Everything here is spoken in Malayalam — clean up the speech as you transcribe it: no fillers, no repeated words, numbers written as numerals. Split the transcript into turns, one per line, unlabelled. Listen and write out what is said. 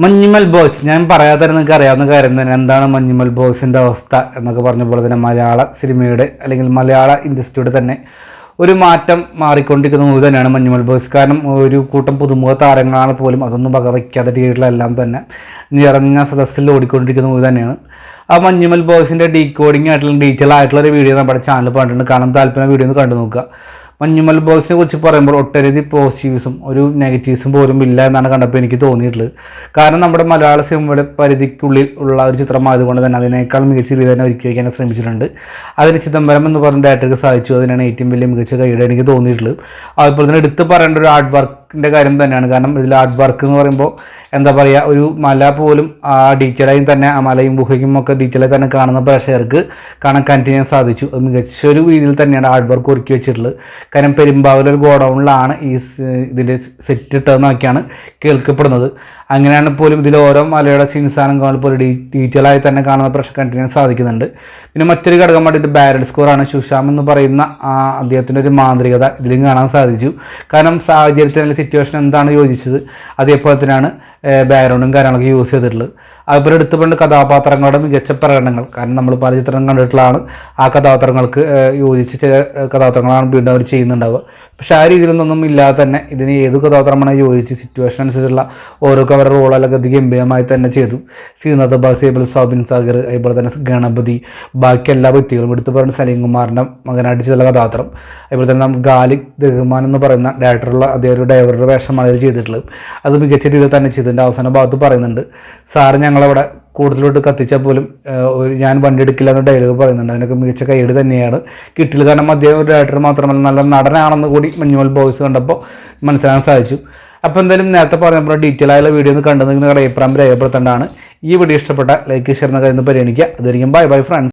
മഞ്ഞുമൽ ബോയ്സ് ഞാൻ പറയാതെ നിങ്ങൾക്ക് അറിയാവുന്ന കാര്യം തന്നെ എന്താണ് മഞ്ഞുമൽ ബോയ്സിൻ്റെ അവസ്ഥ എന്നൊക്കെ പറഞ്ഞ പോലെ തന്നെ മലയാള സിനിമയുടെ അല്ലെങ്കിൽ മലയാള ഇൻഡസ്ട്രിയുടെ തന്നെ ഒരു മാറ്റം മാറിക്കൊണ്ടിരിക്കുന്ന മൂവി തന്നെയാണ് മഞ്ഞുമൽ ബോയ്സ്. കാരണം ഒരു കൂട്ടം പുതുമുഖ താരങ്ങളാണ് പോലും അതൊന്നും വകവയ്ക്കാതെ രീതിയിലെല്ലാം തന്നെ നിറഞ്ഞ സദസ്സിൽ ഓടിക്കൊണ്ടിരിക്കുന്ന മൂവി തന്നെയാണ്. ആ മഞ്ഞുമൽ ബോയ്സിൻ്റെ ഡീകോഡിങ് ആയിട്ടുള്ള ഡീറ്റെയിൽ ആയിട്ടുള്ള ഒരു വീഡിയോ നമ്മുടെ ചാനൽ പറഞ്ഞിട്ടുണ്ട്. കാണാൻ താല്പര്യം വീഡിയോ ഒന്ന് കണ്ടു നോക്കുക. മഞ്ഞുമൽ ബോയ്സിനെ കുറിച്ച് പറയുമ്പോൾ ഒട്ടനവധി പോസിറ്റീവ്സും ഒരു നെഗറ്റീവ്സും പോലും ഇല്ല എന്നാണ് കണ്ടപ്പോൾ എനിക്ക് തോന്നിയിട്ടുള്ളത്. കാരണം നമ്മുടെ മലയാള സിനിമയുടെ പരിധിക്കുള്ളിൽ ഉള്ള ഒരു ചിത്രമായതുകൊണ്ട് തന്നെ അതിനേക്കാൾ മികച്ച രീതിയിൽ തന്നെ ഒരുക്കി വയ്ക്കാൻ ശ്രമിച്ചിട്ടുണ്ട്. അതിന് ചിദംബരം എന്ന് പറഞ്ഞ ഡയറക്ടർക്ക് സാധിച്ചു. അതിനാണ് ഏറ്റവും വലിയ മികച്ച കൈയുടെ എനിക്ക് തോന്നിയിട്ടുള്ളത്. അതുപോലെ തന്നെ എടുത്ത് പറയേണ്ട ഒരു ആർട്ട് വർക്കിൻ്റെ കാര്യം തന്നെയാണ്. കാരണം ഇതിൽ ആർട്ട് വർക്ക് എന്ന് പറയുമ്പോൾ എന്താ പറയുക, ഒരു മല പോലും ആ ഡീറ്റെയിലായി തന്നെ ആ മലയും ഗുഹയും ഒക്കെ ഡീറ്റെയിലായി തന്നെ കാണുന്ന പ്രേക്ഷകർക്ക് കാണാൻ കണ്ടിന്യൂ സാധിച്ചു. അത് മികച്ചൊരു രീതിയിൽ തന്നെയാണ് ആർട്ട് വർക്ക് ഒരുക്കി വെച്ചിട്ടുള്ളത്. കാരണം പെരുമ്പാവൂർ ഗോഡൗണിലാണ് ഇതിൻ്റെ സെറ്റ് ഇട്ടതെന്നൊക്കെയാണ് കേൾക്കപ്പെടുന്നത്. അങ്ങനെയാണ് പോലും ഇതിൽ ഓരോ മലയുടെ സീൻസാനും പോലും ഡീറ്റെയിൽ ആയി തന്നെ കാണുന്ന പ്രശ്നം കണ്ടിന്യൂ സാധിക്കുന്നുണ്ട്. പിന്നെ മറ്റൊരു ഘടകമായിട്ട് ഇതിൻ്റെ ബാരൽ സ്കോറാണ്. സുശാം എന്ന് പറയുന്ന അദ്ദേഹത്തിൻ്റെ ഒരു മാന്ത്രികത ഇതിലും കാണാൻ സാധിച്ചു. കാരണം സാഹചര്യത്തിനുള്ള സിറ്റുവേഷൻ എന്താണ് യോജിച്ചത് അതേപോലെ തന്നെയാണ് ബാക്ക്ഗ്രൗണ്ടും കാര്യങ്ങളൊക്കെ യൂസ് ചെയ്തിട്ടുള്ളത്. അതുപോലെ എടുത്തുകൊണ്ട് കഥാപാത്രങ്ങളുടെ മികച്ച പ്രകടനങ്ങൾ, കാരണം നമ്മൾ പല ചിത്രങ്ങൾ കണ്ടിട്ടുള്ളതാണ്. ആ കഥാപാത്രങ്ങൾക്ക് യോജിച്ച ചില കഥാപാത്രങ്ങളാണ് വീണ്ടും അവർ ചെയ്യുന്നുണ്ടാവുക. പക്ഷേ ആ രീതിയിലൊന്നും ഇല്ലാതെ തന്നെ ഇതിന് ഏത് കഥാപാത്രമാണ് യോജിച്ച് സിറ്റുവേഷൻ അനുസരിച്ചുള്ള ഓരോ അവരുടെ റോളെല്ലാം ഗംഭീരമായി തന്നെ ചെയ്തു. ശ്രീനാഥ് ബാസിബിൾ, സോബിൻ സാഗർ, അതുപോലെ തന്നെ ഗണപതി, ബാക്കി എല്ലാ വ്യക്തികളും എടുത്തു പറയുന്ന സലീം കുമാറിൻ്റെ മകനായിട്ട് ചില കഥാപാത്രം, അതുപോലെ തന്നെ നമുക്ക് ഗാലിക് റഹ്മാൻ എന്ന് പറയുന്ന ഡയറക്ടറുള്ള അദ്ദേഹം ഒരു ഡ്രൈവറുടെ വേഷമാണ് ഇതിൽ ചെയ്തിട്ടുള്ളത്. അത് മികച്ച രീതിയിൽ തന്നെ ചെയ്തതിൻ്റെ അവസാന ഭാഗത്ത് പറയുന്നുണ്ട്, സാറ് ഞങ്ങളവിടെ കൂടുതലോട്ട് കത്തിച്ചാൽ പോലും ഞാൻ വണ്ടി എടുക്കില്ല എന്ന ഡയലോഗ് പറയുന്നുണ്ട്. അതിനൊക്കെ മികച്ച കൈയ്യടി തന്നെയാണ് കിട്ടിയത്. കാരണം അദ്ദേഹം ഒരു ഡയറക്ടർ മാത്രമല്ല നല്ല നടനാണെന്ന് കൂടി മഞ്ഞുമൽ ബോയ്സ് കണ്ടപ്പോൾ മനസ്സിലാക്കാൻ സാധിച്ചു. അപ്പോൾ എന്തായാലും നേരത്തെ പറഞ്ഞപ്പോൾ ഡീറ്റെയിൽ ആയുള്ള വീഡിയോ ഒന്ന് കണ്ടു നിങ്ങളുടെ അഭിപ്രായം രേഖപ്പെടുത്തേണ്ടതാണ്. ഈ വീഡിയോ ഇഷ്ടപ്പെട്ട ലൈക്ക് ഷെയർ എന്ന കാര്യം പരിഗണിക്കുക. അതായിരിക്കും ബൈ ബൈ ഫ്രണ്ട്സ്.